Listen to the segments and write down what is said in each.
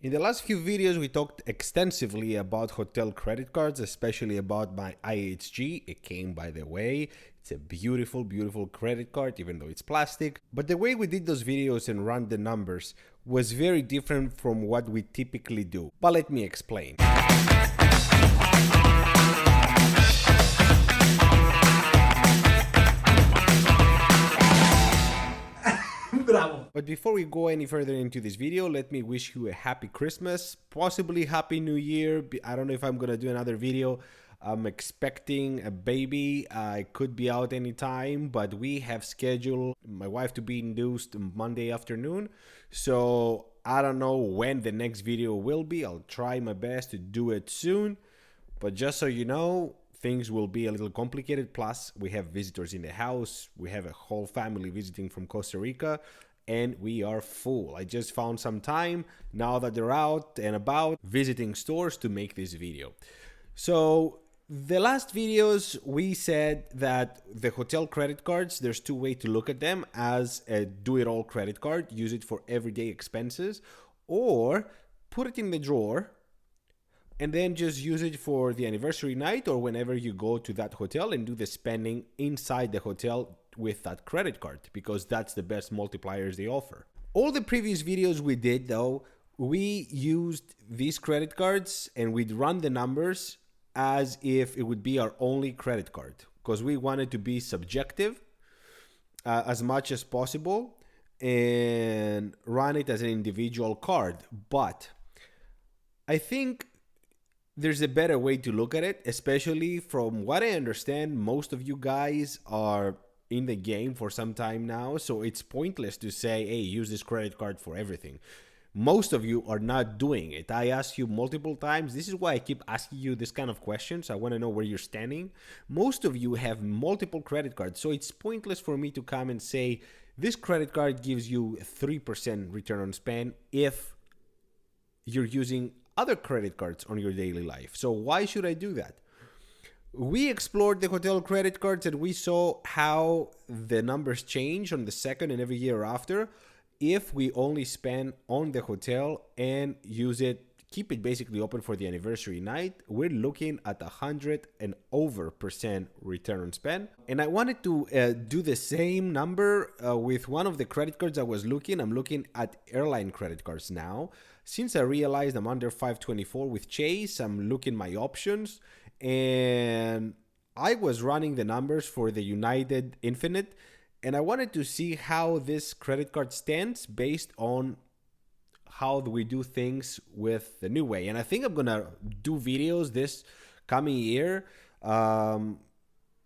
In the last few videos, we talked extensively about hotel credit cards, especially about my IHG. It came by the way. It's a beautiful, beautiful credit card, even though it's plastic. But the way we did those videos and run the numbers was very different from what we typically do. But let me explain. Bravo. But before we go any further into this video, let me wish you a happy Christmas, possibly happy New Year. I don't know if I'm gonna do another video. I'm expecting a baby. I could be out anytime, but we have scheduled my wife to be induced Monday afternoon. So I don't know when the next video will be. I'll try my best to do it soon. But just so you know, things will be a little complicated. Plus, we have visitors in the house. We have a whole family visiting from Costa Rica, and we are full. I just found some time now that they're out and about visiting stores to make this video. So the last videos, we said that the hotel credit cards, there's two ways to look at them: as a do-it-all credit card, use it for everyday expenses, or put it in the drawer and then just use it for the anniversary night or whenever you go to that hotel and do the spending inside the hotel with that credit card, because that's the best multipliers they offer. All the previous videos we did, though, we used these credit cards and we'd run the numbers as if it would be our only credit card, because we wanted to be subjective as much as possible and run it as an individual card. But I think there's a better way to look at it, especially from what I understand, most of you guys are in the game for some time now, so it's pointless to say, hey, use this credit card for everything. Most of you are not doing it. I asked you multiple times. This is why I keep asking you this kind of questions. I want to know where you're standing. Most of you have multiple credit cards, so it's pointless for me to come and say, this credit card gives you 3% return on spend if you're using other credit cards on your daily life. So why should I do that? We explored the hotel credit cards and we saw how the numbers change on the second and every year after if we only spend on the hotel and use it, keep it basically open for the anniversary night. We're looking at 100 and over % return on spend. And I wanted to do the same number with one of the credit cards I was looking. I'm looking at airline credit cards now. Since I realized I'm under 524 with Chase, I'm looking my options, and I was running the numbers for the United Infinite, and I wanted to see how this credit card stands based on how we do things with the new way. And I think I'm gonna do videos this coming year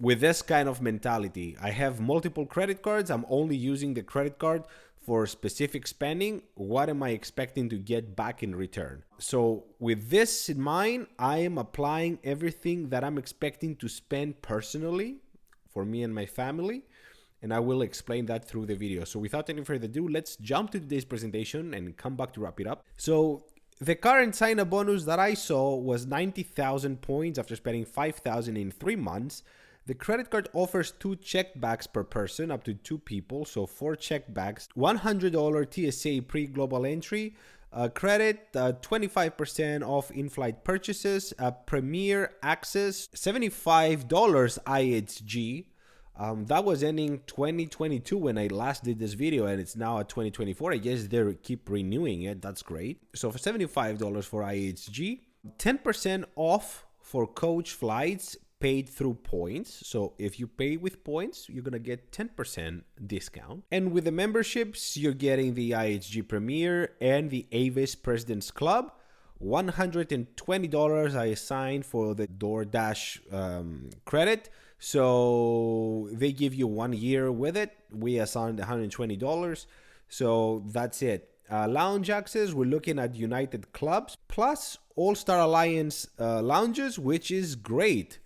with this kind of mentality. I have multiple credit cards. I'm only using the credit card for specific spending. What am I expecting to get back in return? So with this in mind, I am applying everything that I'm expecting to spend personally for me and my family, and I will explain that through the video. So without any further ado, let's jump to today's presentation and come back to wrap it up. So the current sign-up bonus that I saw was 90,000 points after spending 5,000 in 3 months. The credit card offers 2 checkbacks per person, up to 2 people, so 4 checkbacks, $100 TSA pre-global entry, credit, 25% off in-flight purchases, premier access, $75 IHG. That was ending 2022 when I last did this video, and it's now at 2024. I guess they keep renewing it. That's great. So for $75 for IHG, 10% off for coach flights paid through points. So if you pay with points, you're gonna get 10% discount. And with the memberships, you're getting the IHG Premier and the Avis President's Club. $120 I assigned for the DoorDash credit. So they give you 1 year with it. We assigned $120. So that's it. Lounge access, we're looking at United Clubs plus All-Star Alliance lounges, which is great.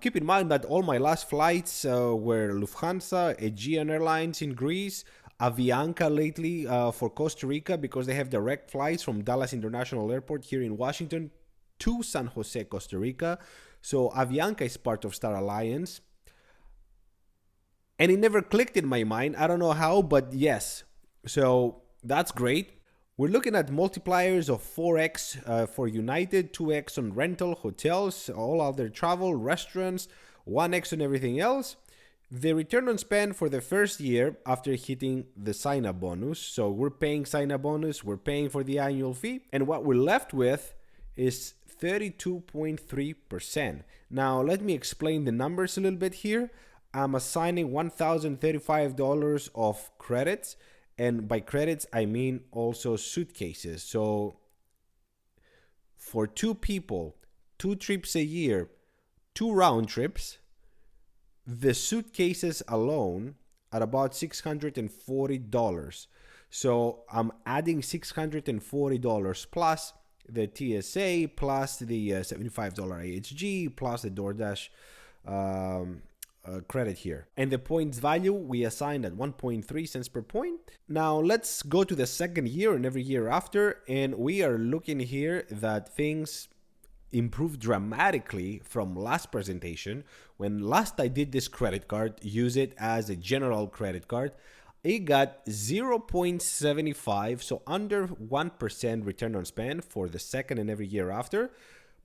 Keep in mind that all my last flights were Lufthansa, Aegean Airlines in Greece, Avianca lately for Costa Rica, because they have direct flights from Dallas International Airport here in Washington to San Jose, Costa Rica. So Avianca is part of Star Alliance. And it never clicked in my mind. I don't know how, but yes. So that's great. We're looking at multipliers of 4x for United, 2x on rental, hotels, all other travel, restaurants, 1x on everything else. The return on spend for the first year after hitting the sign-up bonus. So we're paying sign-up bonus, we're paying for the annual fee, and what we're left with is 32.3%. Now, let me explain the numbers a little bit here. I'm assigning $1,035 of credits, and by credits, I mean also suitcases. So for 2 people, 2 trips a year, 2 round trips, the suitcases alone are about $640. So I'm adding $640 plus the TSA, plus the $75 AHG, plus the DoorDash credit here. And the points value we assigned at 1.3 cents per point. Now let's go to the second year and every year after, and we are looking here that things improved dramatically from last presentation. When last I did this credit card, use it as a general credit card, it got 0.75, so under 1% return on spend for the second and every year after.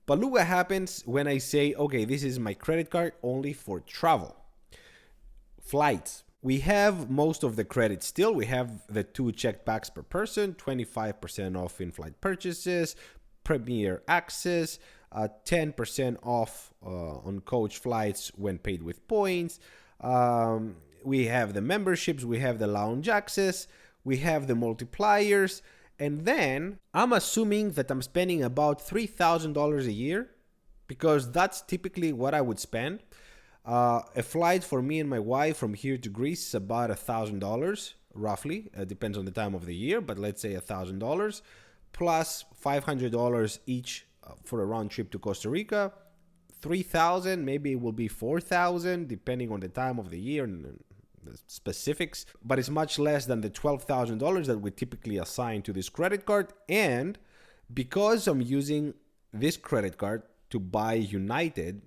But look what happens when I say, okay, this is my credit card only for travel. Flights. We have most of the credit still. We have the 2 checked bags per person, 25% off in-flight purchases, Premier Access, 10% off on coach flights when paid with points. We have the memberships, we have the lounge access, we have the multipliers, and then I'm assuming that I'm spending about $3,000 a year because that's typically what I would spend. A flight for me and my wife from here to Greece is about $1,000 roughly. It depends on the time of the year, but let's say $1,000 plus $500 each for a round trip to Costa Rica. 3,000, maybe it will be 4,000 depending on the time of the year and the specifics, but it's much less than the $12,000 that we typically assign to this credit card. And because I'm using this credit card to buy United,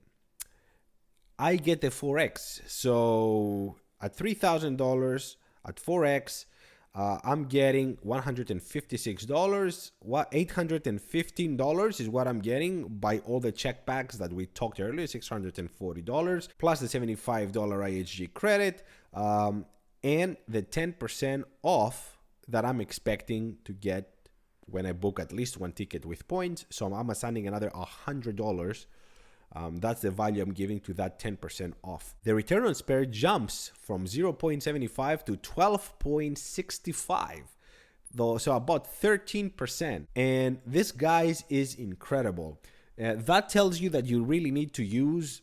I get the 4x. So at $3,000 at 4x, I'm getting $156. $815 is what I'm getting by all the check bags that we talked earlier, $640, plus the $75 IHG credit, and the 10% off that I'm expecting to get when I book at least 1 ticket with points. So I'm assigning another $100. That's the value I'm giving to that 10% off. The return on spend jumps from 0.75 to 12.65, though, so about 13%. And this, guys, is incredible. That tells you that you really need to use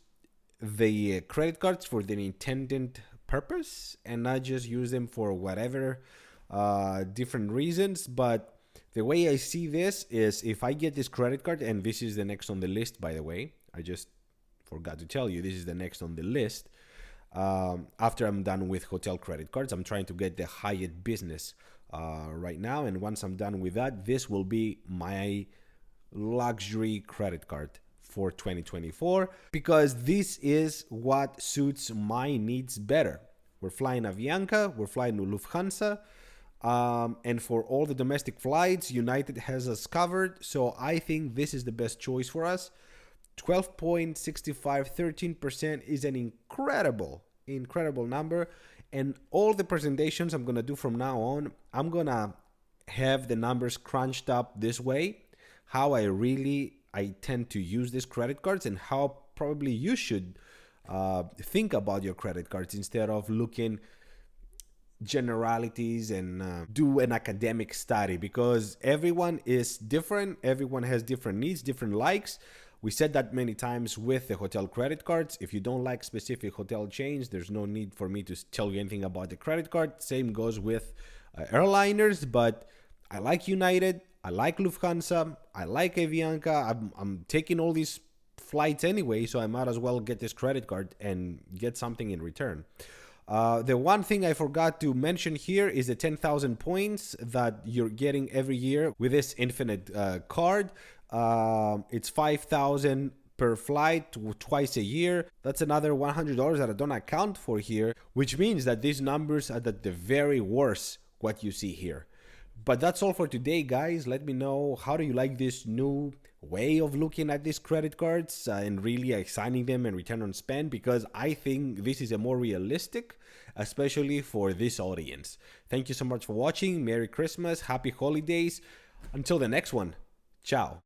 the credit cards for the intended purpose and not just use them for whatever different reasons. But the way I see this is, if I get this credit card, and this is the next on the list, by the way, I just forgot to tell you, this is the next on the list. After I'm done with hotel credit cards, I'm trying to get the Hyatt Business right now. And once I'm done with that, this will be my luxury credit card for 2024, because this is what suits my needs better. We're flying Avianca, we're flying Lufthansa, and for all the domestic flights, United has us covered. So I think this is the best choice for us. 12.65, 13% is an incredible number. And all the presentations I'm going to do from now on, I'm going to have the numbers crunched up this way, how I tend to use these credit cards, and how probably you should think about your credit cards instead of looking generalities and do an academic study, because everyone is different. Everyone has different needs, different likes. We said that many times with the hotel credit cards. If you don't like specific hotel chains, there's no need for me to tell you anything about the credit card. Same goes with airliners, but I like United, I like Lufthansa, I like Avianca. I'm taking all these flights anyway, so I might as well get this credit card and get something in return. The one thing I forgot to mention here is the 10,000 points that you're getting every year with this infinite card. It's 5,000 per flight twice a year. That's another $100 that I don't account for here, which means that these numbers are at the very worst what you see here. But that's all for today, guys. Let me know, how do you like this new way of looking at these credit cards and really assigning them and return on spend? Because I think this is a more realistic, especially for this audience. Thank you so much for watching. Merry Christmas, happy holidays. Until the next one, ciao.